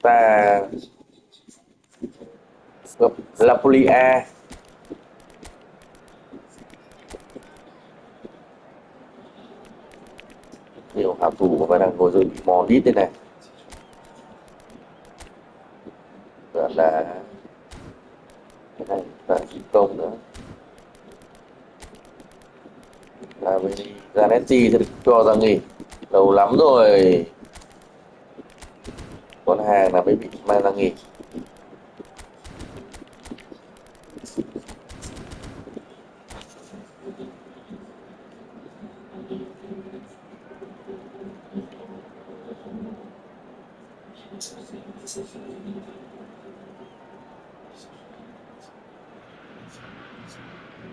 Và Napoli A. Nhiều hảo thủ và đang ngồi dưới mò đít đây này. Và là cái này là tấn công nữa. Là với Zanetti sẽ được cho ra nghỉ. Lâu lắm rồi. Con hàng là mới bị mang ra nghỉ.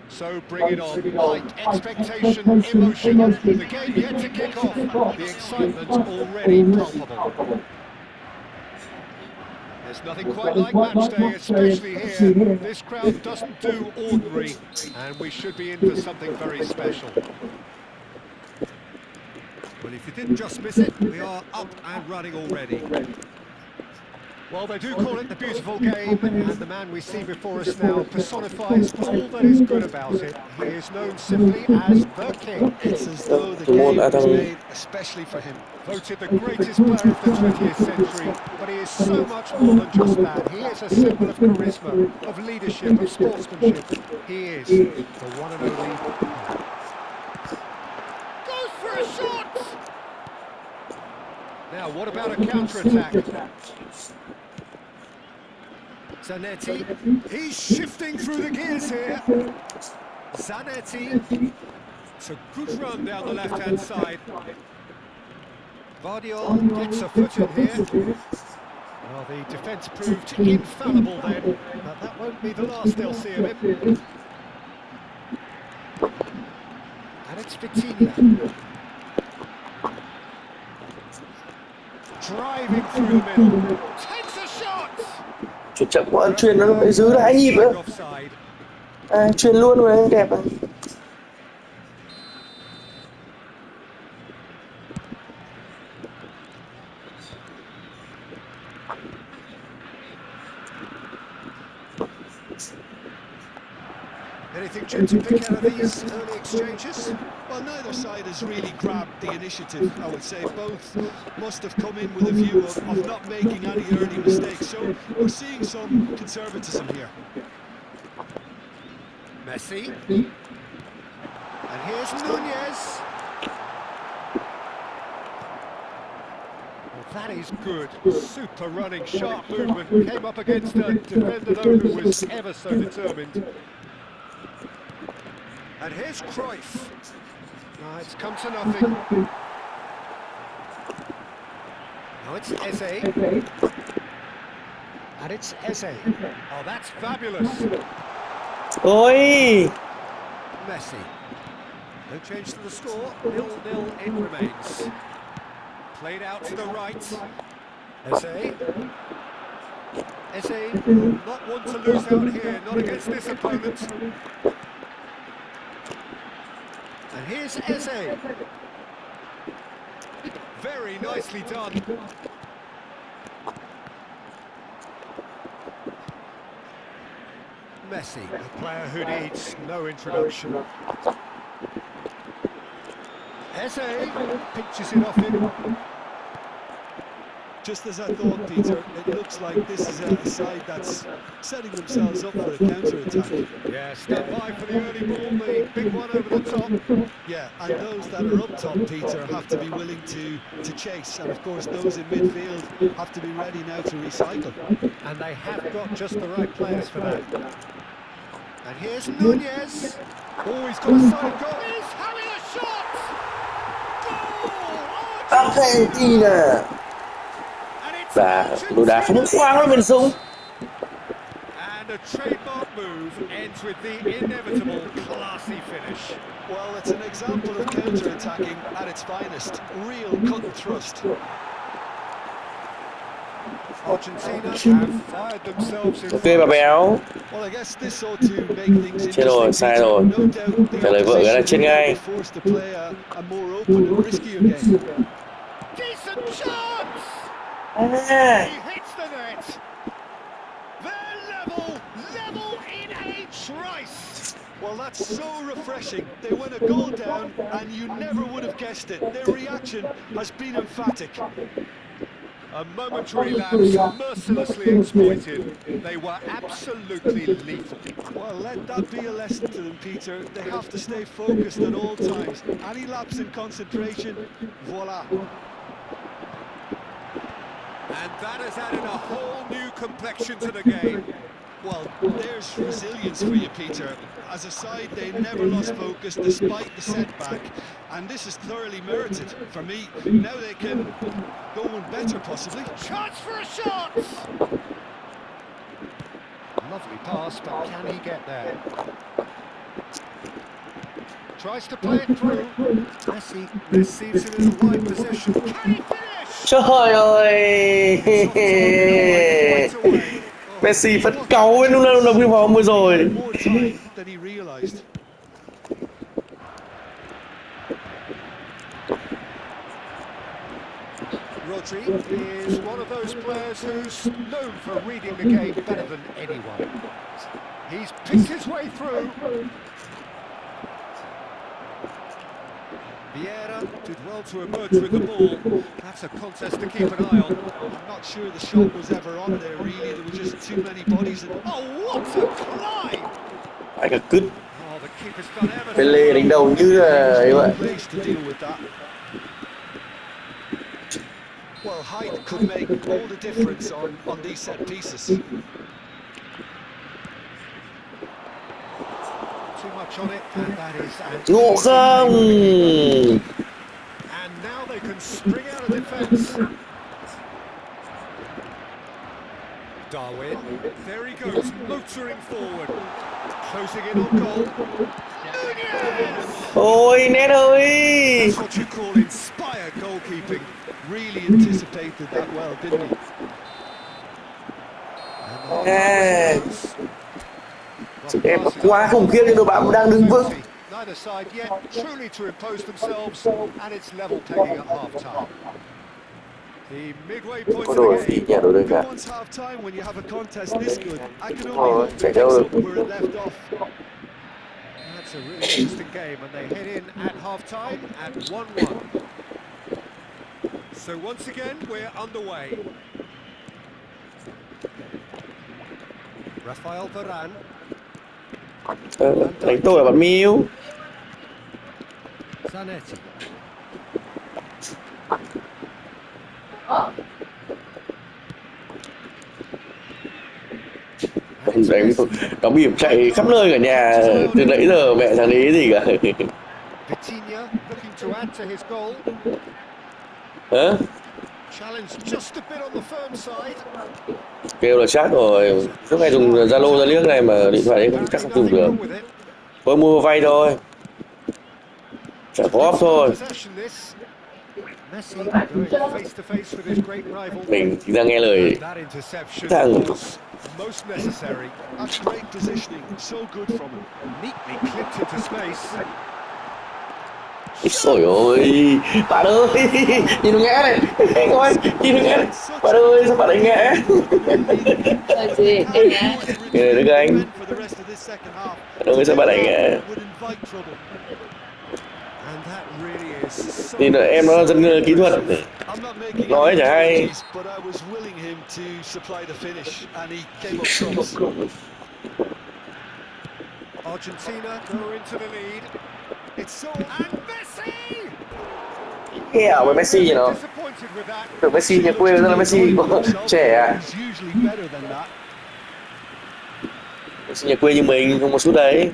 So bring it on, height, expectation, emotion, the game yet to kick off, the excitement already palpable. There's nothing quite like match day, especially here. This crowd doesn't do ordinary, and we should be in for something very special. Well, if you didn't just miss it, we are up and running already. Well, they do call it the beautiful game, and the man we see before us now personifies all that is good about it. He is known simply as the King. It's as though the game was made especially for him. Voted the greatest player of the 20th century, but he is so much more than just that. He is a symbol of charisma, of leadership, of sportsmanship. He is the one and only. Goes for a shot! Now, what about a counter-attack? Zanetti, he's shifting through the gears here. Zanetti, It's a good run down the left-hand side. Guardiola gets a foot in here. Well, the defence proved infallible then, but that won't be the last they'll see of him. And it's Vitinha. Driving through the middle. Takes a shot! Chuyển chậm quá, chuyền nó phải giữ lại nhịp nữa. Chuyền luôn rồi, đẹp rồi. Anything to pick out of these early exchanges? Well, neither side has really grabbed the initiative, I would say. Both must have come in with a view of not making any early mistakes, so we're seeing some conservatism here. Messi. And here's Nunez. Well, that is good. Super running, sharp movement. Came up against a defender, though, who was ever so determined. And here's Cruyff. It's come to nothing. Now it's Eze. And it's Eze. Oh, that's fabulous. Ôi! Messi. No change to the score. 0-0 it remains. Played out to the right. Eze. Eze will not want to lose out here, not against this opponent. And here's Eze. Very nicely done. Messi, a player who needs no introduction. Eze pinches it off him. Just as I thought, Peter, it looks like this is a side that's setting themselves up for a counter-attack. Yeah, stand by for the early ball, the big one over the top. Yeah, and those that are up top, Peter, have to be willing to chase. And of course, those in midfield have to be ready now to recycle. And they have got just the right players for that. And here's Nunez. Oh, he's got a solid goal. He's having a shot! Goal! Argentina. Và đồ đá phóng khoáng lên bên sông. And a trademark move ends with the inevitable classy finish. Well, it's an example of counter-attacking at its finest. Real cut and thrust. Argentina have fired themselves in Ok bà béo. Well, I guess this ought to make things Chết rồi, interesting. sai Peter. rồi. No doubt the Trả lời vợ cái là chết opposition ngay. will be forced to play a more open and riskier game. decent chance! À. He hits the net. They're level in a trice. Well, that's so refreshing. They win a goal down, and you never would have guessed it. Their reaction has been emphatic. A momentary lapse mercilessly exploited. They were absolutely lethal. Well, let that be a lesson to them, Peter. They have to stay focused at all times. Any lapse in concentration, voila. And that has added a whole new complexion to the game. Well, there's resilience for you, Peter. As a side, they never lost focus despite the setback, and this is thoroughly merited. For me, now they can go one better, possibly. Chance for a shot! Lovely pass, but can he get there? Tries to play it through. Messi receives it in the right position. Can he finish? Trời ơi. Messi vẫn cáu với lúc cái vòng vừa rồi. More time than he realised. Rodri is one of those players who's known for reading the game better than anyone. He's picked his way through. Vieira did well to emerge with the ball. That's a contest to keep an eye on. I'm not sure the shot was ever on there, really. There were just too many bodies. Oh, what a climb! Anh cả cứt. Oh, the keeper's done ever so Pele đánh đầu như là ấy vậy. Place to deal with that. Well, height could make all the difference on these set pieces. too much on it, and that is an Ngộ không? and now they can spring out of defence. Darwin, there he goes, motoring forward, closing in on goal. Nunez! Ôi nét ơi. That's what you call inspired goalkeeping. Really anticipated that well, didn't he? À. Sức ép quá khủng khiếp nhưng đội bạn đang đứng vững. Neither side yet truly to impose themselves, and it's level pegging at half-time. The midway point Có of đồ the phí game. nhà đồ đơn Who cả. wants half-time when you have a contest this good? I can Oh, only hope chạy it đâu picks được. up where it left off. That's a really interesting game, and they head in at half-time at 1-1. So once again, we're underway. Rafael Varane. Đánh tôi là bạn Miu. Zanetti. Đánh nó bìm chạy khắp nơi cả nhà từ nãy giờ mẹ thằng ấy gì cả. Vitinha looking to add to his goal. Hả? Challenge just a bit on the firm side. Kêu là chat rồi. Suốt ngày dùng Zalo ra liếc này mà điện thoại đấy chắc không dùng được. Tôi mua vay thôi. Chả có off thôi. Messi going face to face with his great rival. Mình thực ra nghe lời And that interception thằng was most necessary. That's great positioning, so good from him. Neatly clipped into space. Ôi ôi, bạn ơi, nhìn nó ngã này, anh ơi, nhìn nó ngã này, bạn ơi, sao bạn lại ngã? They Gì? can't Ngã. afford to Kìa retreat được and anh, defend for the rest of this second half. bạn To ơi, sao do bạn lại that ngã? would invite trouble. And that really is so, Nhìn là em nó so dân kỹ thuật, impressive. I'm not making nói any chả hay. apologies, but I was willing him to supply the finish, and he came up trumps. Argentina go into the lead. It's so And Messi! Kẹo với No, Messi they'll nhỉ be nó, disappointed with that. được Messi nhà actually looks quê to rất be là Messi enjoying còn himself trẻ here. à, He's usually better than that. Messi nhà quê như mình không có sút đấy.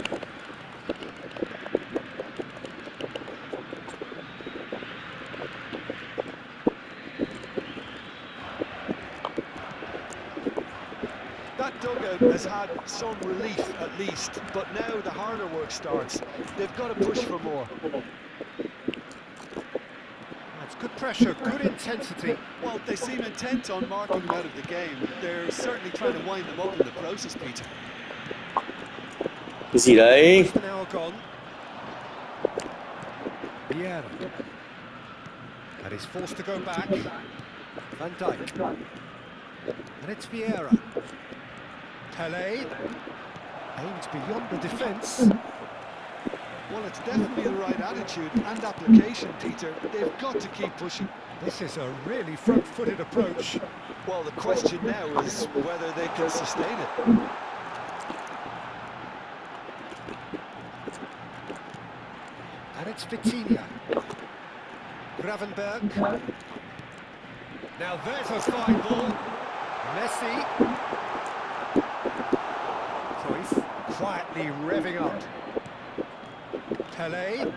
That dugout has had some relief at least, but now the harder work starts. They've got to push for more. That's good pressure, good intensity. Well, they seem intent on marking him out of the game. They're certainly trying to wind them up in the process, Peter. Cái gì đấy? Almost an hour gone. Vieira. And he's forced to go back. Van Dijk. And it's Vieira. Pelé. Aims beyond the defence. Well, it's definitely the right attitude and application, Peter. They've got to keep pushing. This is a really front-footed approach. Well, the question now is whether they can sustain it. And it's Vitinha. Gravenberg. Now there's a fine ball. Messi. Cruyff quietly revving up. Pelé.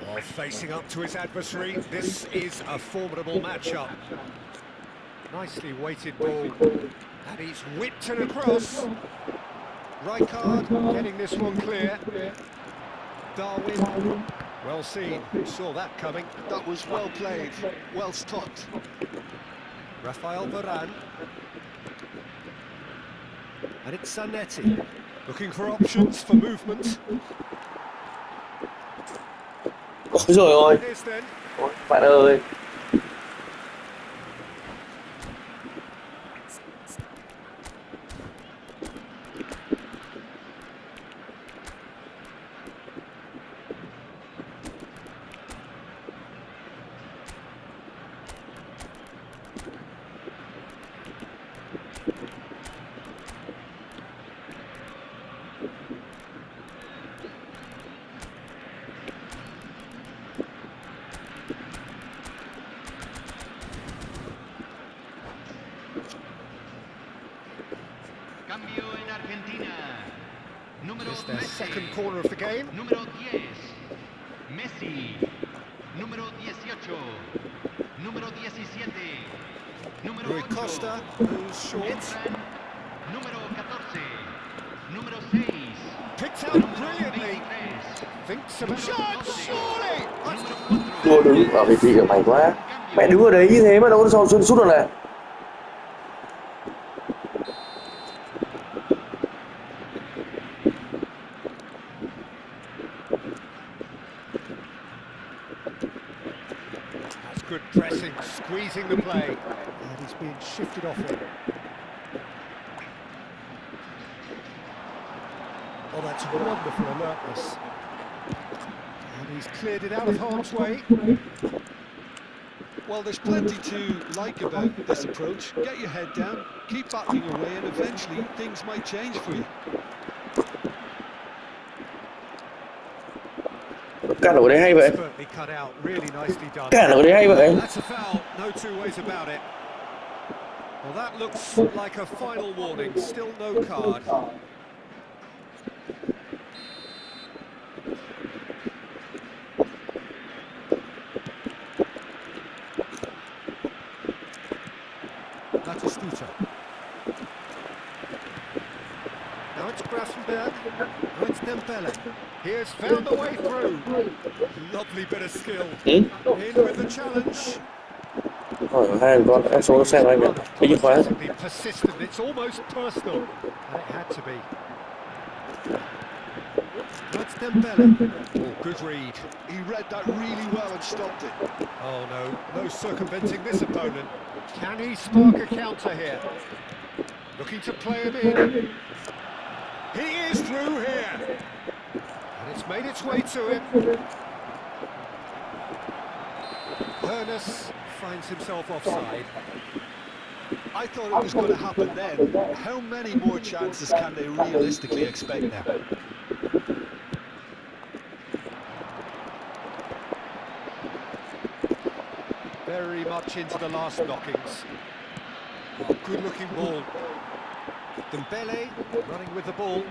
While facing up to his adversary, this is a formidable matchup. Nicely weighted ball. And he's whipped it across. Rijkaard getting this one clear. Darwin. Well seen, saw that coming. That was well played, well stopped. Rafael Varane. And it's Zanetti. Looking for options for movement. Ôi rồi ôi, It is then. bạn ơi. Cambio en Argentina. Número It's their Messi. second corner of the game. Número 10. Messi. Número 18. Número 17. Número Rui 8. Costa moves short. Entran. Número 14. Número 6. Picked out Número brilliantly. 23. Thinks of a shot, surely! Número 4. Thua đứng ở vị trí của mày quá. Mẹ đứng ở đấy như thế mà đâu có sao xuân sút được này. That's good pressing, squeezing the play. And he's being shifted off it. Oh, that's wonderful alertness. And he's cleared it out of harm's way. Well, there's plenty to like about this approach. Get your head down, keep battling away, and eventually things might change for you. Cản ở đấy hay vậy. Expertly cut out, really nicely done. Cản ở đấy hay vậy. That's a foul, no two ways about it. Well, that looks like a final warning, still no card. Batistuta. Now it's Grassenberg. Now it's Dembele. He has found a way through. Lovely bit of skill. Ừ? In with the challenge. Hỏi hai con em xuống xem anh kìa. Cái chìa khóa. Unapologetically persistent. It's almost personal. And it had to be. Now it's Dembele. Oh, good read. He read that really well and stopped it. Oh no circumventing this opponent. Can he spark a counter here? Looking to play him in. He is through here. And it's made its way to him. Ernest finds himself offside. I thought it was going to happen then. How many more chances can they realistically expect now? Very much into the last knockings. Oh, good-looking ball. Dembele running with the ball.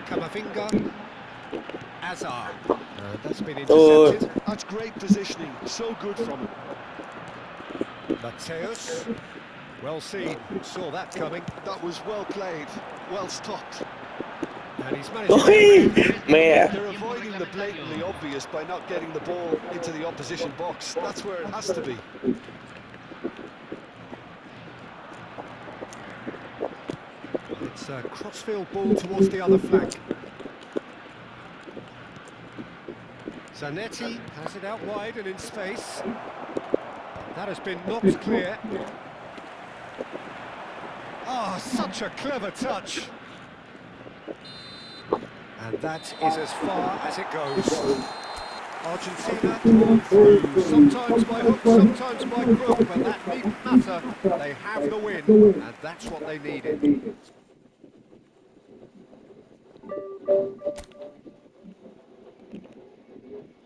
Camavinga. Azar. And that's been intercepted. That's great positioning. So good from him. Mateus. Well seen. Saw that coming. That was well played. Well stopped. And he's managed to Ôi, get it. mẹ. They're avoiding the blatantly obvious by not getting the ball into the opposition box. That's where it has to be. It's a crossfield ball towards the other flank. Zanetti has it out wide and in space. That has been knocked clear. Oh, such a clever touch. And that is as far as it goes. Argentina drawn through, sometimes by hook, sometimes by crook, but that needn't matter. They have the win, and that's what they needed.